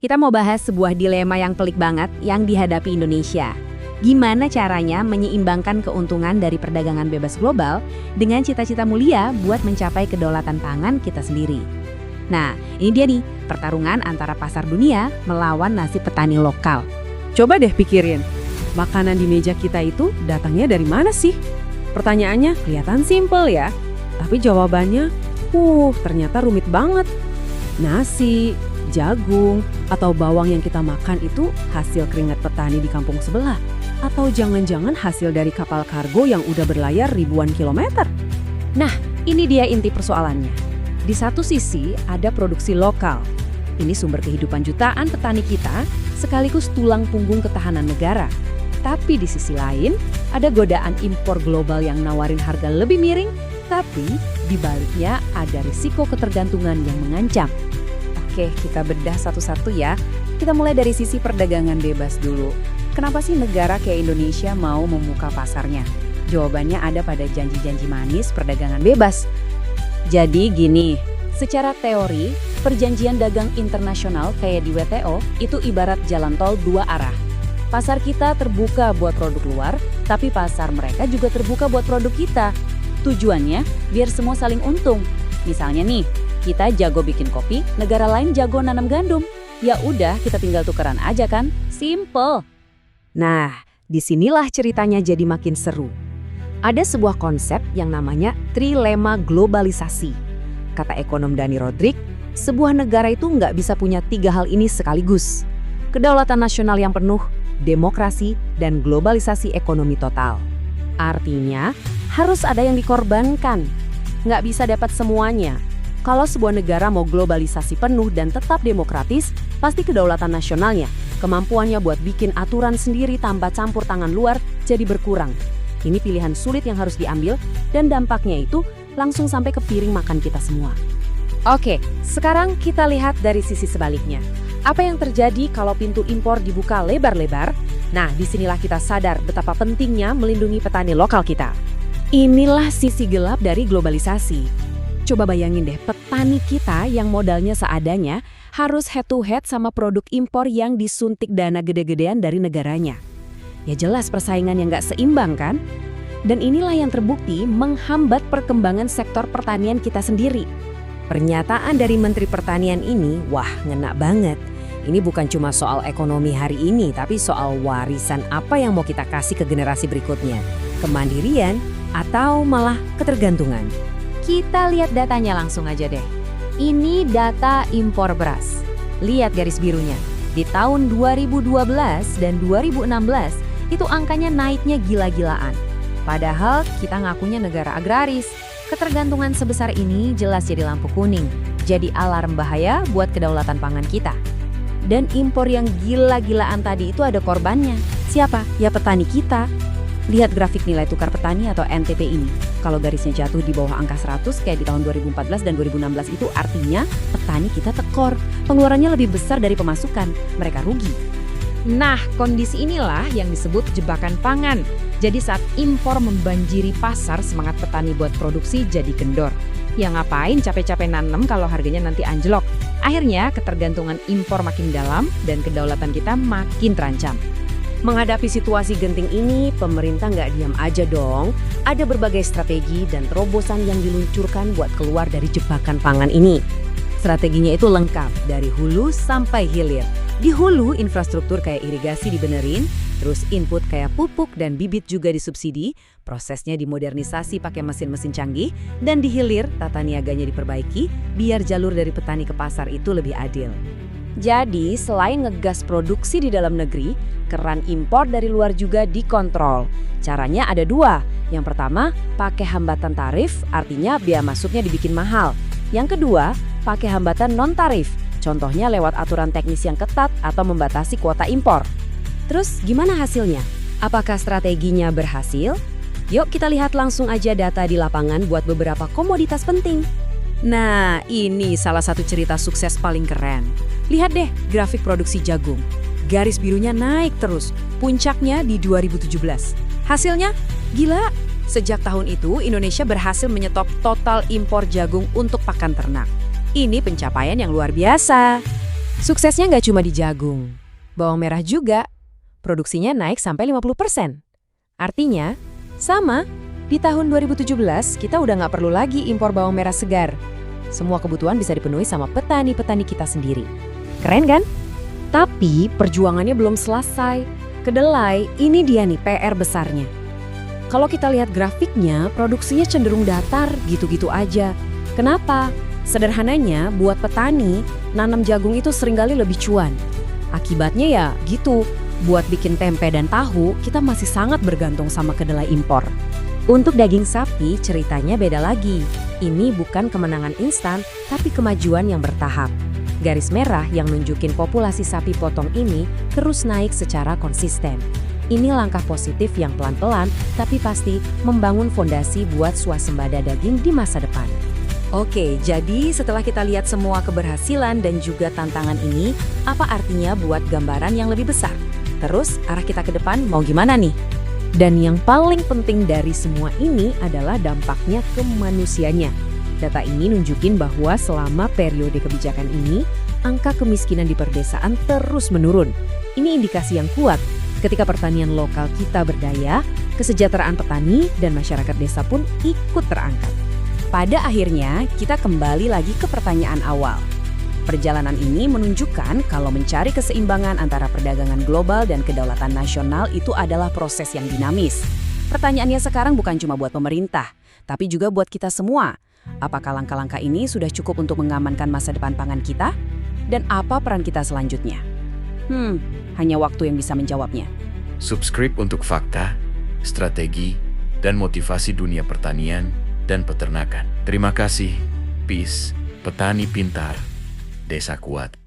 Kita mau bahas sebuah dilema yang pelik banget yang dihadapi Indonesia. Gimana caranya menyeimbangkan keuntungan dari perdagangan bebas global dengan cita-cita mulia buat mencapai kedaulatan pangan kita sendiri. Nah, ini dia nih, pertarungan antara pasar dunia melawan nasib petani lokal. Coba deh pikirin, makanan di meja kita itu datangnya dari mana sih? Pertanyaannya kelihatan simpel ya, tapi jawabannya, ternyata rumit banget. Nasi, jagung, atau bawang yang kita makan itu hasil keringat petani di kampung sebelah. Atau jangan-jangan hasil dari kapal kargo yang udah berlayar ribuan kilometer. Nah, ini dia inti persoalannya. Di satu sisi ada produksi lokal. Ini sumber kehidupan jutaan petani kita, sekaligus tulang punggung ketahanan negara. Tapi di sisi lain, ada godaan impor global yang nawarin harga lebih miring, tapi di baliknya ada risiko ketergantungan yang mengancam. Oke, kita bedah satu-satu ya. Kita mulai dari sisi perdagangan bebas dulu. Kenapa sih negara kayak Indonesia mau membuka pasarnya? Jawabannya ada pada janji-janji manis perdagangan bebas. Jadi gini, secara teori, perjanjian dagang internasional kayak di WTO itu ibarat jalan tol dua arah. Pasar kita terbuka buat produk luar, tapi pasar mereka juga terbuka buat produk kita. Tujuannya biar semua saling untung. Misalnya nih, kita jago bikin kopi, negara lain jago nanam gandum. Ya udah, kita tinggal tukeran aja kan? Simple. Nah, disinilah ceritanya jadi makin seru. Ada sebuah konsep yang namanya trilema globalisasi. Kata ekonom Dani Rodrik, sebuah negara itu nggak bisa punya tiga hal ini sekaligus. Kedaulatan nasional yang penuh, demokrasi, dan globalisasi ekonomi total. Artinya, harus ada yang dikorbankan. Nggak bisa dapat semuanya. Kalau sebuah negara mau globalisasi penuh dan tetap demokratis, pasti kedaulatan nasionalnya, kemampuannya buat bikin aturan sendiri tanpa campur tangan luar jadi berkurang. Ini pilihan sulit yang harus diambil dan dampaknya itu langsung sampai ke piring makan kita semua. Oke, sekarang kita lihat dari sisi sebaliknya. Apa yang terjadi kalau pintu impor dibuka lebar-lebar? Nah, disinilah kita sadar betapa pentingnya melindungi petani lokal kita. Inilah sisi gelap dari globalisasi. Coba bayangin deh, petani kita yang modalnya seadanya harus head to head sama produk impor yang disuntik dana gede-gedean dari negaranya. Ya jelas persaingan yang nggak seimbang kan? Dan inilah yang terbukti menghambat perkembangan sektor pertanian kita sendiri. Pernyataan dari Menteri Pertanian ini, wah ngena banget. Ini bukan cuma soal ekonomi hari ini, tapi soal warisan apa yang mau kita kasih ke generasi berikutnya. Kemandirian atau malah ketergantungan. Kita lihat datanya langsung aja deh. Ini data impor beras. Lihat garis birunya. Di tahun 2012 dan 2016, itu angkanya naiknya gila-gilaan. Padahal kita ngakunya negara agraris. Ketergantungan sebesar ini jelas jadi lampu kuning. Jadi alarm bahaya buat kedaulatan pangan kita. Dan impor yang gila-gilaan tadi itu ada korbannya. Siapa? Ya petani kita. Lihat grafik nilai tukar petani atau NTP ini. Kalau garisnya jatuh di bawah angka 100 kayak di tahun 2014 dan 2016 itu artinya petani kita tekor. Pengeluarannya lebih besar dari pemasukan. Mereka rugi. Nah, kondisi inilah yang disebut jebakan pangan. Jadi saat impor membanjiri pasar, semangat petani buat produksi jadi kendor. Ya ngapain capek-capek nanem kalau harganya nanti anjlok. Akhirnya ketergantungan impor makin dalam dan kedaulatan kita makin terancam. Menghadapi situasi genting ini, pemerintah nggak diam aja dong. Ada berbagai strategi dan terobosan yang diluncurkan buat keluar dari jebakan pangan ini. Strateginya itu lengkap, dari hulu sampai hilir. Di hulu, infrastruktur kayak irigasi dibenerin, terus input kayak pupuk dan bibit juga disubsidi, prosesnya dimodernisasi pakai mesin-mesin canggih, dan di hilir, tata niaganya diperbaiki, biar jalur dari petani ke pasar itu lebih adil. Jadi, selain ngegas produksi di dalam negeri, keran impor dari luar juga dikontrol. Caranya ada dua. Yang pertama, pakai hambatan tarif, artinya biaya masuknya dibikin mahal. Yang kedua, pakai hambatan non-tarif, contohnya lewat aturan teknis yang ketat atau membatasi kuota impor. Terus gimana hasilnya? Apakah strateginya berhasil? Yuk kita lihat langsung aja data di lapangan buat beberapa komoditas penting. Nah, ini salah satu cerita sukses paling keren. Lihat deh grafik produksi jagung. Garis birunya naik terus, puncaknya di 2017. Hasilnya? Gila! Sejak tahun itu, Indonesia berhasil menyetop total impor jagung untuk pakan ternak. Ini pencapaian yang luar biasa. Suksesnya nggak cuma di jagung. Bawang merah juga. Produksinya naik sampai 50%. Artinya, sama, di tahun 2017 kita udah nggak perlu lagi impor bawang merah segar. Semua kebutuhan bisa dipenuhi sama petani-petani kita sendiri. Keren kan? Tapi perjuangannya belum selesai. Kedelai, ini dia nih PR besarnya. Kalau kita lihat grafiknya, produksinya cenderung datar gitu-gitu aja. Kenapa? Sederhananya, buat petani, nanam jagung itu seringkali lebih cuan. Akibatnya ya gitu, buat bikin tempe dan tahu, kita masih sangat bergantung sama kedelai impor. Untuk daging sapi, ceritanya beda lagi. Ini bukan kemenangan instan, tapi kemajuan yang bertahap. Garis merah yang nunjukin populasi sapi potong ini terus naik secara konsisten. Ini langkah positif yang pelan-pelan, tapi pasti membangun fondasi buat swasembada daging di masa depan. Oke, jadi setelah kita lihat semua keberhasilan dan juga tantangan ini, apa artinya buat gambaran yang lebih besar? Terus, arah kita ke depan mau gimana nih? Dan yang paling penting dari semua ini adalah dampaknya ke manusianya. Data ini nunjukin bahwa selama periode kebijakan ini, angka kemiskinan di perdesaan terus menurun. Ini indikasi yang kuat. Ketika pertanian lokal kita berdaya, kesejahteraan petani dan masyarakat desa pun ikut terangkat. Pada akhirnya, kita kembali lagi ke pertanyaan awal. Perjalanan ini menunjukkan kalau mencari keseimbangan antara perdagangan global dan kedaulatan nasional itu adalah proses yang dinamis. Pertanyaannya sekarang bukan cuma buat pemerintah, tapi juga buat kita semua. Apakah langkah-langkah ini sudah cukup untuk mengamankan masa depan pangan kita? Dan apa peran kita selanjutnya? Hanya waktu yang bisa menjawabnya. Subscribe untuk fakta, strategi, dan motivasi dunia pertanian dan peternakan. Terima kasih. Peace. Petani pintar, desa kuat.